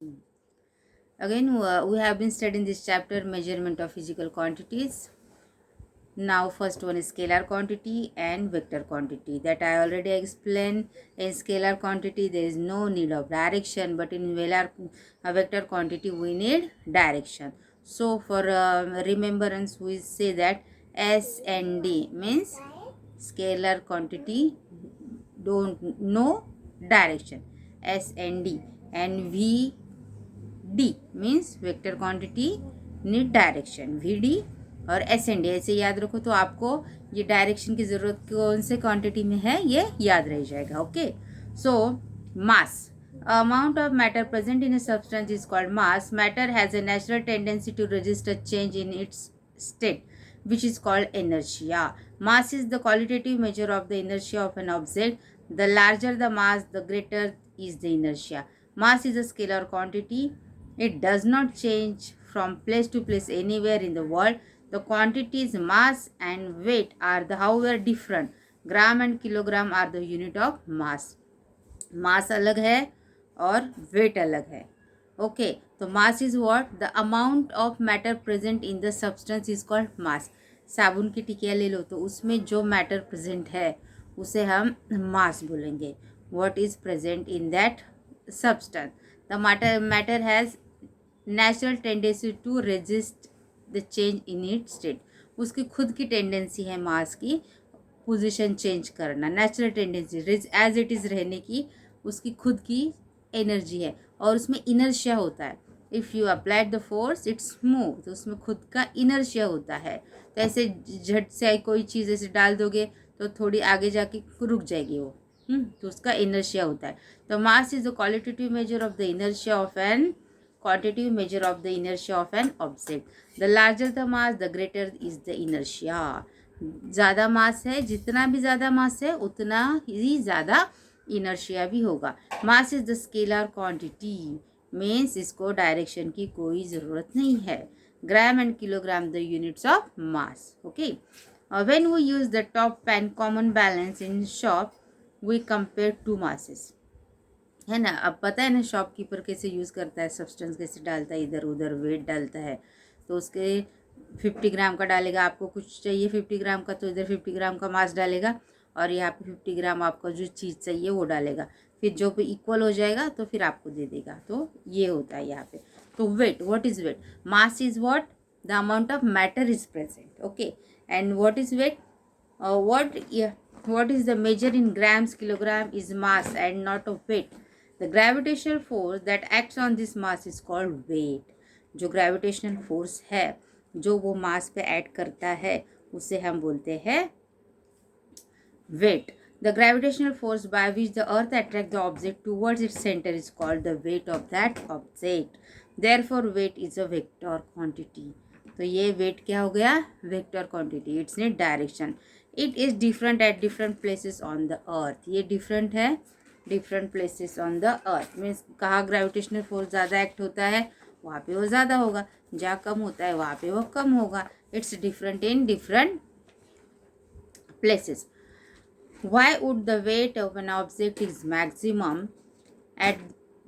Again, we have been studying this chapter, measurement of physical quantities. Now, first one is scalar quantity and vector quantity. That I already explained. In scalar quantity, there is no need of direction, but in vector quantity, we need direction. So, for remembrance, we say that S and D means scalar quantity don't know direction. S and D, and V D means vector quantity need direction V D और S N D ऐसे याद रखो तो आपको ये direction की ज़रूरत कौन से क्वांटिटी में है ये याद रह जाएगा. Okay. So mass amount of matter present in a substance is called mass. Matter has a natural tendency to resist a change in its state, which is called inertia. Mass is the qualitative measure of the inertia of an object. The larger the mass, the greater is the inertia. Mass is a scalar quantity. It does not change from place to place anywhere in the world. The quantities mass and weight are however different. Gram and kilogram are the unit of mass. मास अलग है और wait अलग है. Okay. तो mass is what the amount of matter present in the substance is called मास. साबुन की टिकिया ले लो तो उसमें जो मैटर प्रेजेंट है उसे हम मास बोलेंगे. What is present in that substance. The matter has natural tendency to resist the change in it state. उसकी खुद की टेंडेंसी है मास की पोजीशन चेंज करना. Natural tendency as it is रहने की उसकी खुद की एनर्जी है और उसमें इनर्शिया होता है. If you applied the force it's move, तो उसमें खुद का इनर्शिया होता है. तो ऐसे झट से कोई चीज़ ऐसे डाल दोगे तो थोड़ी आगे जाके रुक जाएगी वो. तो उसका इनर्शिया होता है. तो mass is the qualitative measure of the inertia of an quantitative measure of the inertia of an object. The larger the mass, the greater is the inertia. ज़्यादा मास है, जितना भी ज़्यादा मास है उतना ही ज़्यादा इनर्शिया भी होगा. Mass is the scalar quantity means इसको डायरेक्शन की कोई ज़रूरत नहीं है. Gram and kilogram the units of mass. Okay. When we use the top and common balance in shop we compare two masses. है ना. अब पता है ना शॉपकीपर कैसे यूज़ करता है, सब्सटेंस कैसे डालता है, इधर उधर वेट डालता है. तो उसके 50 ग्राम का डालेगा, आपको कुछ चाहिए 50 ग्राम का तो इधर 50 ग्राम का मास डालेगा और यहाँ पे 50 ग्राम आपको जो चीज़ चाहिए वो डालेगा. फिर जो पे इक्वल हो जाएगा तो फिर आपको दे देगा. तो ये होता है यहाँ पे. तो weight, what is weight. Mass is what the amount of matter is present. Okay. And what is weight. what is the measure in grams kilogram is mass and not of weight. The gravitational force that acts on this mass is called weight. जो gravitational force है जो वो मास पे add करता है उसे हम बोलते हैं weight. The gravitational force by which the earth attracts the object towards its center is called the weight of that object. Therefore weight is a vector quantity. तो ये weight क्या हो गया, vector quantity. It's in direction. It is different at different places on the earth. ये different है different places on the earth. Means कहाँ gravitational force ज़्यादा act होता है वहाँ पे वो ज़्यादा होगा, जहाँ कम होता है वहाँ पे वो कम होगा. It's different in different places. Why would the weight of an object is maximum at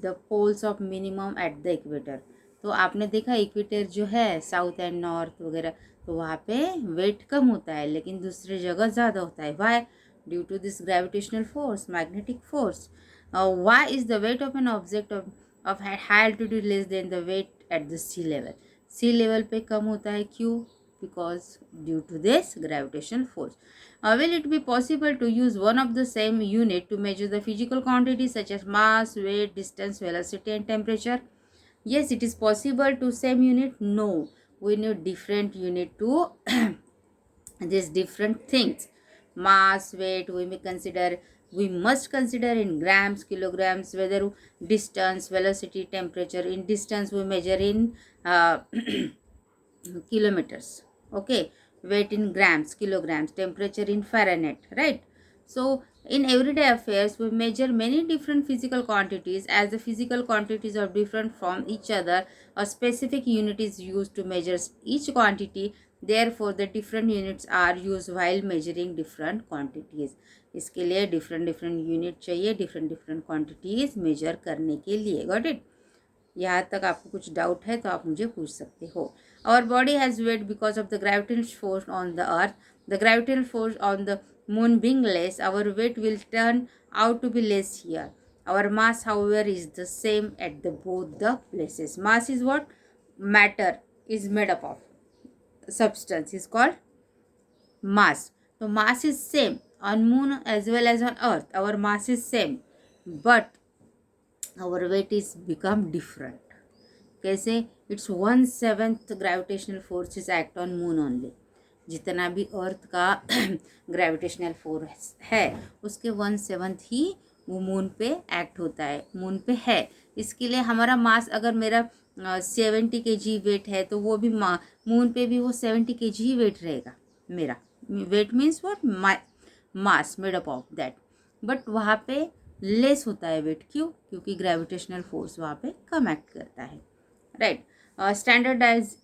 the poles of minimum at the equator. तो आपने देखा इक्वेटर जो है साउथ एंड नॉर्थ वगैरह तो वहाँ पे वेट कम होता है लेकिन दूसरी जगह ज़्यादा होता है. Why. Due to this gravitational force, magnetic force. Why is the weight of an object of high altitude less than the weight at the sea level. Sea level पे कम होता है. क्यों. Because due to this gravitational force. Will it be possible to use one of the same unit to measure the physical quantities such as mass, weight, distance, velocity and temperature? Yes, it is possible to same unit. No, we need different unit to these different things. Mass, weight, we must consider in grams, kilograms, whether distance, velocity, temperature. In distance we measure in kilometers. Okay. Weight in grams, kilograms, temperature in Fahrenheit, right? So in everyday affairs we measure many different physical quantities. As the physical quantities are different from each other, a specific unit is used to measure each quantity. Therefore the different units are used while measuring different quantities. इसके लिए different unit चाहिए different quantities measure करने के लिए. Got it? यहाँ तक आपको कुछ डाउट है तो आप मुझे पूछ सकते हो. Our body has weight because of the gravitational force on the earth. The gravitational force on the moon being less, our weight will turn out to be less here. Our mass, however, is the same at the both the places. Mass is what? Matter is made up of. Substance is called mass. So mass is same on moon as well as on earth. Our mass is same, but our weight is become different. कैसे? It's 1/7 gravitational forces act on moon only. जितना भी अर्थ का gravitational force है उसके 1/7 ही वो moon पे act होता है, मून पे है. इसके लिए हमारा मास, अगर मेरा 70 kg वेट है तो वो भी मून पे भी वो 70 kg ही वेट रहेगा. मेरा weight means what? Mass made up of that. But वहाँ पे लेस होता है वेट. क्यों? क्योंकि ग्रेविटेशनल फोर्स वहाँ पे कम एक्ट करता है. राइट. Standardise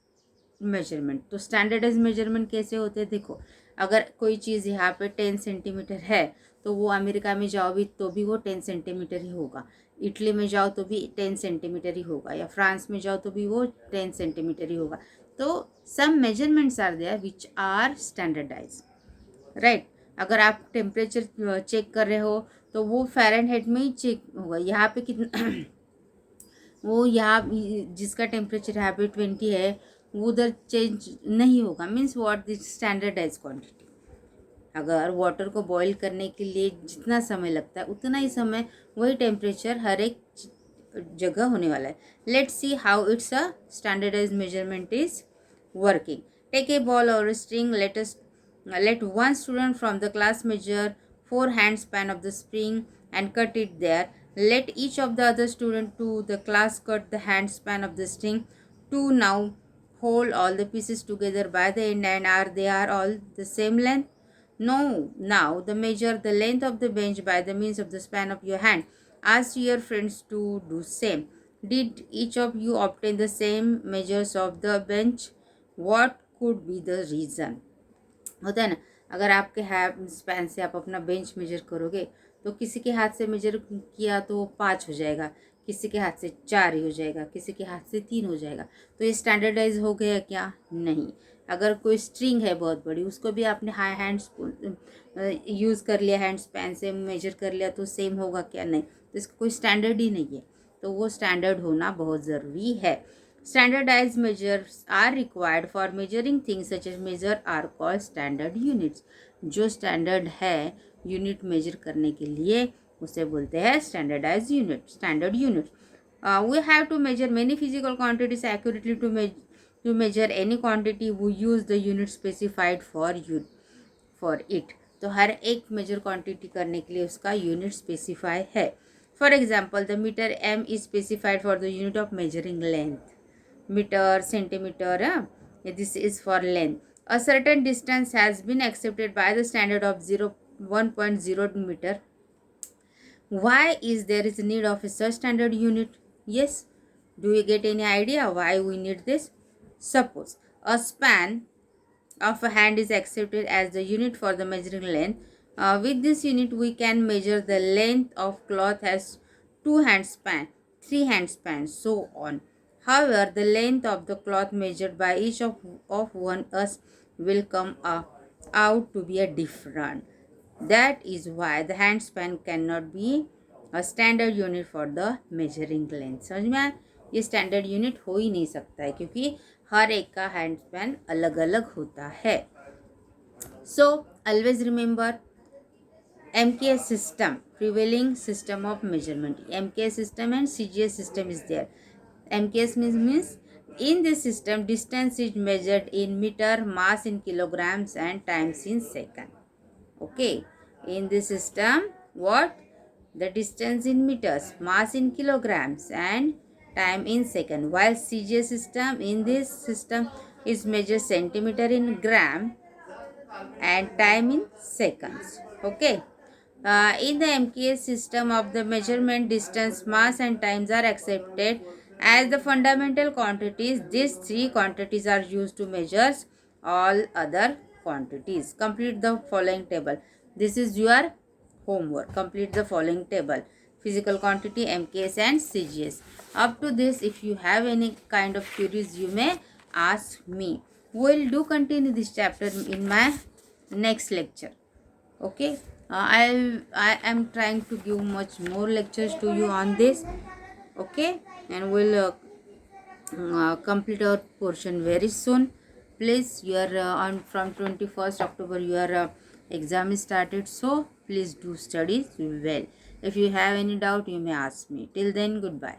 measurement. तो स्टैंडर्डाइज मेजरमेंट कैसे होते हैं? देखो, अगर कोई चीज़ यहाँ पे 10 सेंटीमीटर है तो वो अमेरिका में जाओ भी तो भी वो 10 सेंटीमीटर ही होगा. इटली में जाओ तो भी 10 सेंटीमीटर ही होगा, या फ्रांस में जाओ तो भी वो 10 सेंटीमीटर ही होगा. तो some measurements are there which are standardise. Right. अगर आप टेम्परेचर चेक कर रहे हो तो वो फ़ारेनहाइट में ही चेक होगा. यहाँ पे कितना वो यहाँ जिसका टेम्परेचर यहाँ पे 20 है वो उधर चेंज नहीं होगा. Means what? This standardise quantity. अगर वाटर को बॉईल करने के लिए जितना समय लगता है उतना ही समय वही टेम्परेचर हर एक जगह होने वाला है. Let's see how it's a standardise measurement is working. Take a ball और string. Let one student from the class measure 4 hand span of the spring and cut it there. Let each of the other student to the class cut the hand span of the string. 2 now hold all the pieces together by the end, and they are all the same length? No. Now the measure the length of the bench by the means of the span of your hand. Ask your friends to do same. Did each of you obtain the same measures of the bench? What could be the reason? होता है ना, अगर आपके hand span से आप अपना bench major करोगे तो किसी के हाथ से मेजर किया तो 5 हो जाएगा, किसी के हाथ से 4 ही हो जाएगा, किसी के हाथ से 3 हो जाएगा. तो ये स्टैंडर्डाइज हो गया क्या? नहीं. अगर कोई स्ट्रिंग है बहुत बड़ी, उसको भी आपने हैंड यूज़ कर लिया, हैंड स्पैन से मेजर कर लिया तो सेम होगा क्या? नहीं. तो इसका कोई स्टैंडर्ड ही नहीं है. तो वो स्टैंडर्ड होना बहुत ज़रूरी है. Standardized measures are required for measuring things such as measure are called standard units. जो स्टैंडर्ड है यूनिट मेजर करने के लिए उसे बोलते हैं standardise unit, standard unit. We have to measure many physical quantities accurately. To measure any quantity we use the unit specified for it. तो हर एक मेजर क्वांटिटी करने के लिए उसका यूनिट स्पेसिफाई है. For example, the metre m is specified for the unit of measuring length. Meter, centimeter, this is for length. A certain distance has been accepted by the standard of 1.0 meter. Why is there is need of a such standard unit? Yes. Do you get any idea why we need this? Suppose a span of a hand is accepted as the unit for the measuring length. With this unit we can measure the length of cloth as 2 hand span, 3 hand span, so on. However, the length of the cloth measured by each of one us will come out to be a different. That is why the hand span cannot be a standard unit for the measuring length. समझ में आया? ये standard unit हो ही नहीं सकता है क्योंकि हर एक का हैंड स्पैन अलग अलग होता है. So always remember MKS system, prevailing system of measurement. MKS system and CGS system is there. MKS means in this system distance is measured in meter, mass in kilograms and times in second. Okay, in this system what? The distance in meters, mass in kilograms and time in second. While CGS system, in this system is measured centimeter in gram and time in seconds. Okay. In the MKS system of the measurement, distance, mass and times are accepted as the fundamental quantities. These 3 quantities are used to measure all other quantities. Complete the following table. This is your homework. Complete the following table. Physical quantity, MKS and CGS. Up to this, if you have any kind of queries, you may ask me. We'll do continue this chapter in my next lecture. Okay, I am trying to give much more lectures to you on this. Okay, and we'll complete our portion very soon. Please, your on from 21st October your exam is started, so please do study well. If you have any doubt, you may ask me. Till then, goodbye.